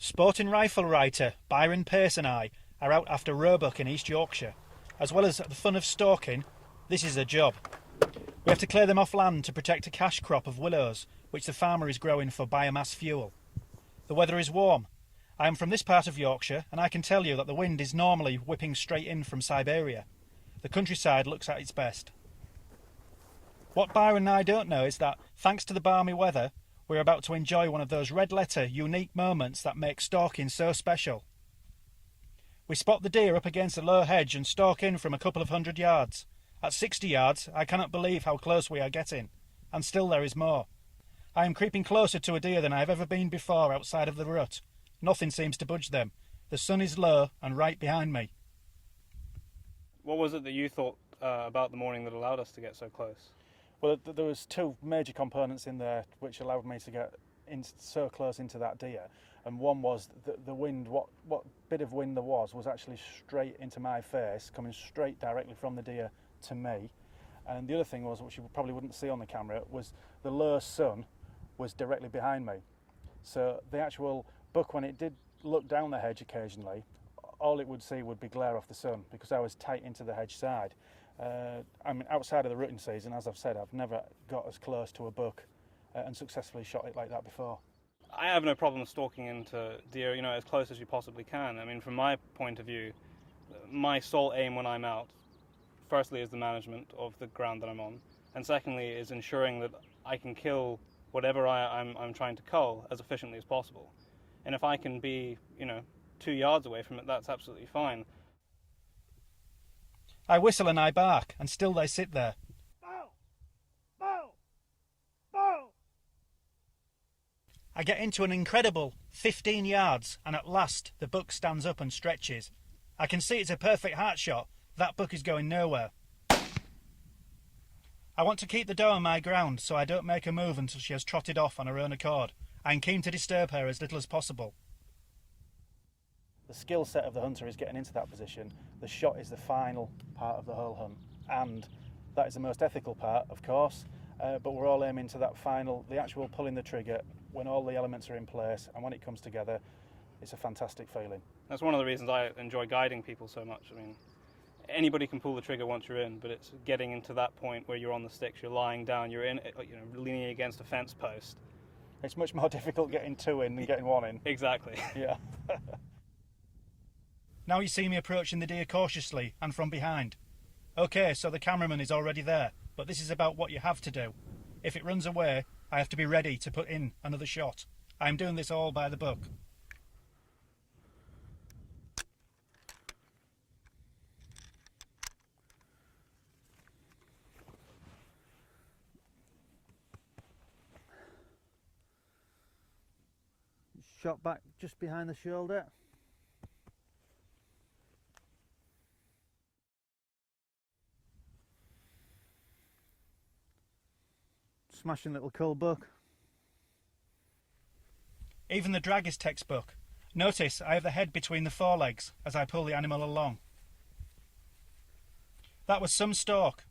Sporting rifle writer Byron Pearce and I are out after roebuck in East Yorkshire. As well as the fun of stalking, this is a job. We have to clear them off land to protect a cash crop of willows, which the farmer is growing for biomass fuel. The weather is warm. I am from this part of Yorkshire, and I can tell you that the wind is normally whipping straight in from Siberia. The countryside looks at its best. What Byron and I don't know is that, thanks to the balmy weather, we're about to enjoy one of those red-letter, unique moments that make stalking so special. We spot the deer up against a low hedge and stalk in from a couple of 100 yards. At 60 yards, I cannot believe how close we are getting, and still there is more. I am creeping closer to a deer than I have ever been before outside of the rut. Nothing seems to budge them. The sun is low and right behind me. What was it that you thought about the morning that allowed us to get so close? Well, there was two major components in there which allowed me to get so close into that deer. And one was the wind. What bit of wind there was actually straight into my face, coming straight directly from the deer to me. And the other thing was, which you probably wouldn't see on the camera, was the low sun was directly behind me. So the actual buck, when it did look down the hedge occasionally, all it would see would be glare off the sun because I was tight into the hedge side. I mean, outside of the rutting season, as I've said, I've never got as close to a buck and successfully shot it like that before. I have no problem stalking into deer, as close as you possibly can. I mean, from my point of view, my sole aim when I'm out, firstly, is the management of the ground that I'm on, and secondly, is ensuring that I can kill whatever I'm trying to cull as efficiently as possible. And if I can be, 2 yards away from it, that's absolutely fine. I whistle and I bark, and still they sit there. Bow! Bow! Bow! I get into an incredible 15 yards, and at last the buck stands up and stretches. I can see it's a perfect heart shot. That buck is going nowhere. I want to keep the doe on my ground so I don't make a move until she has trotted off on her own accord. I am keen to disturb her as little as possible. The skill set of the hunter is getting into that position. The shot is the final part of the whole hunt, and that is the most ethical part, of course, but we're all aiming to that final, the actual pulling the trigger, when all the elements are in place, and when it comes together, it's a fantastic feeling. That's one of the reasons I enjoy guiding people so much. I mean, anybody can pull the trigger once you're in, but it's getting into that point where you're on the sticks, you're lying down, you're in, leaning against a fence post. It's much more difficult getting two in than getting one in. Exactly. Yeah. Now you see me approaching the deer cautiously and from behind. Okay, so the cameraman is already there, but this is about what you have to do. If it runs away, I have to be ready to put in another shot. I am doing this all by the book. Shot back just behind the shoulder. Smashing little cull buck. Even the drag is textbook. Notice I have the head between the forelegs as I pull the animal along. That was some stalk,